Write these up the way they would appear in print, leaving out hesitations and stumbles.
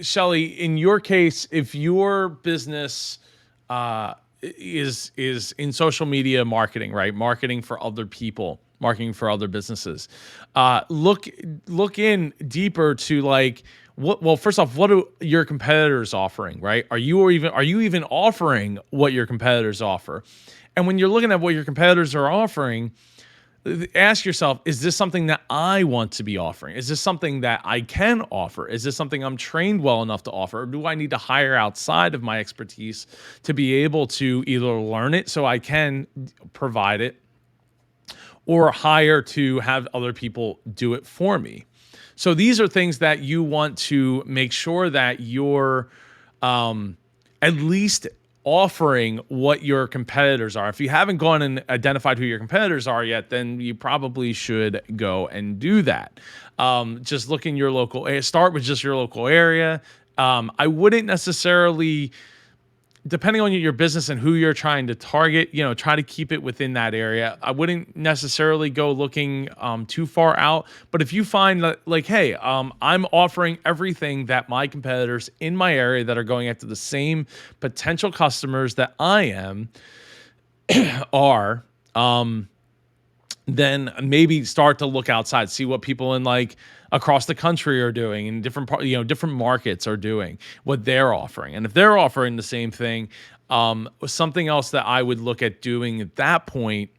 Shelly, in your case, if your business uh, is in social media marketing, right? Marketing for other people, marketing for other businesses. Look in deeper to like what. Well, first off, what are your competitors offering, right? Are you even offering what your competitors offer? And when you're looking at what your competitors are offering, ask yourself, is this something that I want to be offering? Is this something that I can offer? Is this something I'm trained well enough to offer? Or do I need to hire outside of my expertise to be able to either learn it so I can provide it, or hire to have other people do it for me? So these are things that you want to make sure that you're at least offering what your competitors are. If you haven't gone and identified who your competitors are yet, then you probably should go and do that. Just look in your local, start with just your local area. I wouldn't necessarily, depending on your business and who you're trying to target, try to keep it within that area. I wouldn't necessarily go looking too far out. But if you find that, like, hey, I'm offering everything that my competitors in my area that are going after the same potential customers that I am are, then maybe start to look outside, see what people in like across the country are doing, and different markets are doing, what they're offering. And if they're offering the same thing, something else that I would look at doing at that point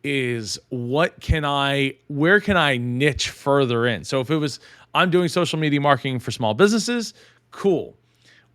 is where can I niche further in? So if it was, I'm doing social media marketing for small businesses, cool.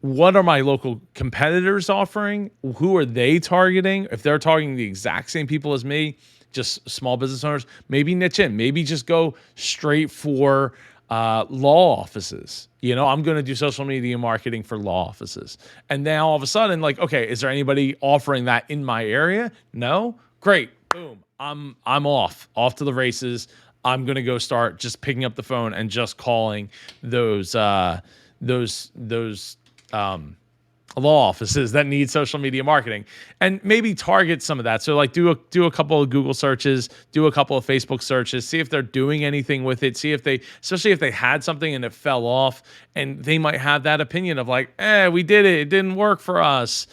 What are my local competitors offering? Who are they targeting? If they're targeting the exact same people as me, just small business owners, maybe niche in, maybe just go straight for law offices. I'm going to do social media marketing for law offices. And now all of a sudden, like, okay, is there anybody offering that in my area? No? Great. Boom. I'm off to the races. I'm going to go start just picking up the phone and just calling those law offices that need social media marketing, and maybe target some of that. So like do a couple of Google searches, do a couple of Facebook searches, see if they're doing anything with it, see if they, especially if they had something and it fell off, and they might have that opinion of like, we did it, it didn't work for us.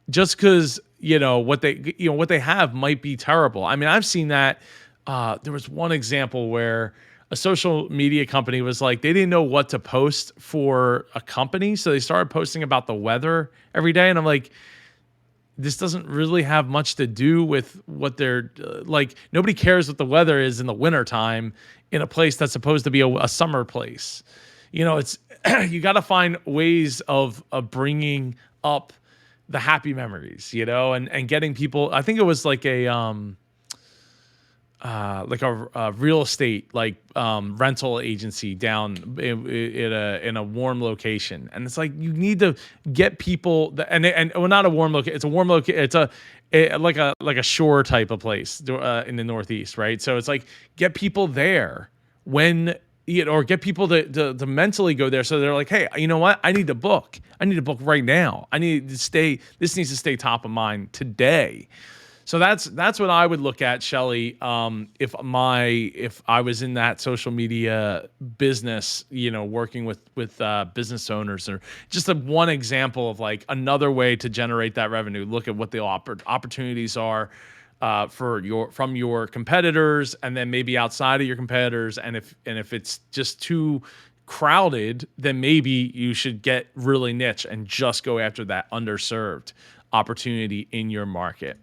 Just because what they have might be terrible. I mean, I've seen that. There was one example where a social media company was like, they didn't know what to post for a company, so they started posting about the weather every day. And I'm like, this doesn't really have much to do with what they're like. Nobody cares what the weather is in the wintertime in a place that's supposed to be a summer place. It's you got to find ways of bringing up the happy memories, and getting people. I think it was like a real estate rental agency down in a warm location, and it's like you need to get people and well, not a warm location. It's a warm location. It's like a shore type of place in the Northeast, right? So it's like get people there when. Or get people to mentally go there, so they're like, hey, you know what? I need to book right now. I need to stay. This needs to stay top of mind today. So that's what I would look at, Shelly. If I was in that social media business, working with business owners, or just one example of like another way to generate that revenue. Look at what the opportunities are from your competitors, and then maybe outside of your competitors. And if it's just too crowded, then maybe you should get really niche and just go after that underserved opportunity in your market.